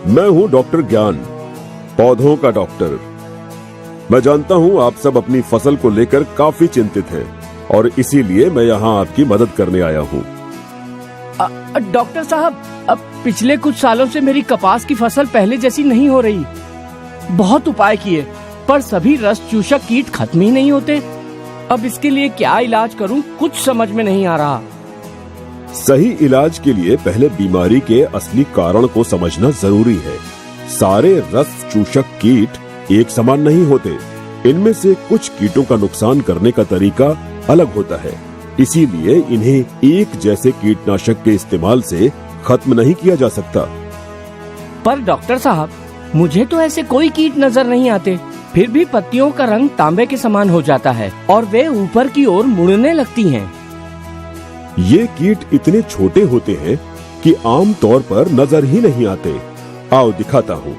मैं हूँ डॉक्टर ज्ञान, पौधों का डॉक्टर। मैं जानता हूँ आप सब अपनी फसल को लेकर काफी चिंतित हैं और इसीलिए मैं यहाँ आपकी मदद करने आया हूँ। डॉक्टर साहब, अब पिछले कुछ सालों से मेरी कपास की फसल पहले जैसी नहीं हो रही। बहुत उपाय किए पर सभी रस चूषक कीट खत्म ही नहीं होते। अब इसके लिए क्या इलाज करूं, कुछ समझ में नहीं आ रहा। सही इलाज के लिए पहले बीमारी के असली कारण को समझना जरूरी है। सारे रस चूषक कीट एक समान नहीं होते। इनमें से कुछ कीटों का नुकसान करने का तरीका अलग होता है, इसीलिए इन्हें एक जैसे कीटनाशक के इस्तेमाल से खत्म नहीं किया जा सकता। पर डॉक्टर साहब, मुझे तो ऐसे कोई कीट नजर नहीं आते। फिर भी पत्तियों का रंग तांबे के समान हो जाता है और वे ऊपर की ओर मुड़ने लगती हैं। ये कीट इतने छोटे होते हैं कि आम तौर पर नजर ही नहीं आते। आओ दिखाता हूँ।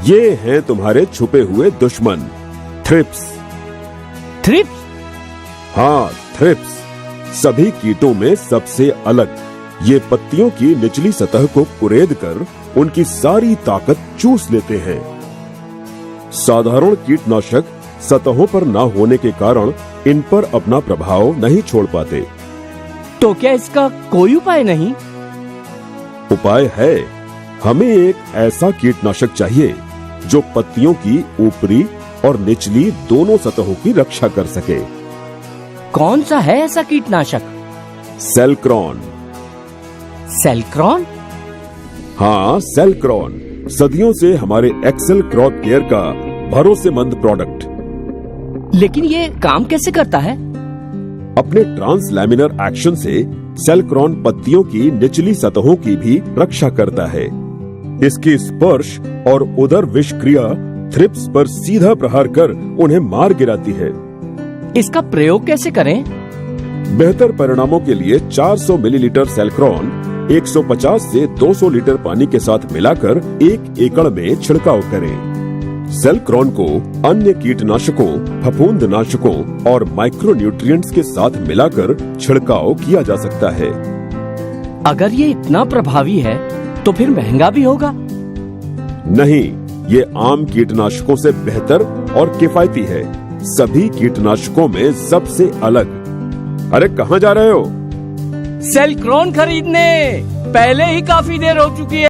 ये हैं तुम्हारे छुपे हुए दुश्मन, थ्रिप्स। थ्रिप्स? हाँ, थ्रिप्स सभी कीटों में सबसे अलग। ये पत्तियों की निचली सतह को कुरेद कर उनकी सारी ताकत चूस लेते हैं। साधारण कीटनाशक सतहों पर न होने के कारण इन पर अपना प्रभाव नहीं छोड़ पाते। तो क्या इसका कोई उपाय नहीं? उपाय है। हमें एक ऐसा कीटनाशक चाहिए जो पत्तियों की ऊपरी और निचली दोनों सतहों की रक्षा कर सके। कौन सा है ऐसा कीटनाशक? सेल्क्रॉन। सेल्क्रॉन? हाँ, सेल्क्रॉन सदियों से हमारे एक्सेल क्रॉप केयर का भरोसेमंद प्रोडक्ट। लेकिन ये काम कैसे करता है? अपने ट्रांसलैमिनर एक्शन से सेल्क्रॉन पत्तियों की निचली सतहों की भी रक्षा करता है। इसकी स्पर्श और उदर विष क्रिया थ्रिप्स पर सीधा प्रहार कर उन्हें मार गिराती है। इसका प्रयोग कैसे करें? बेहतर परिणामों के लिए 400 मिलीलीटर सेल्क्रॉन 150 से 200 लीटर पानी के साथ मिलाकर 1 एकड़ में छिड़काव करें। सेल्क्रॉन को अन्य कीटनाशकों, फफूंदनाशकों और माइक्रोन्यूट्रिएंट्स के साथ मिलाकर छिड़काव किया जा सकता है। अगर ये इतना प्रभावी है तो फिर महंगा भी होगा? नहीं, ये आम कीटनाशकों से बेहतर और किफायती है। सभी कीटनाशकों में सबसे अलग। अरे कहाँ जा रहे हो? सेल्क्रॉन खरीदने। पहले ही काफी देर हो चुकी है।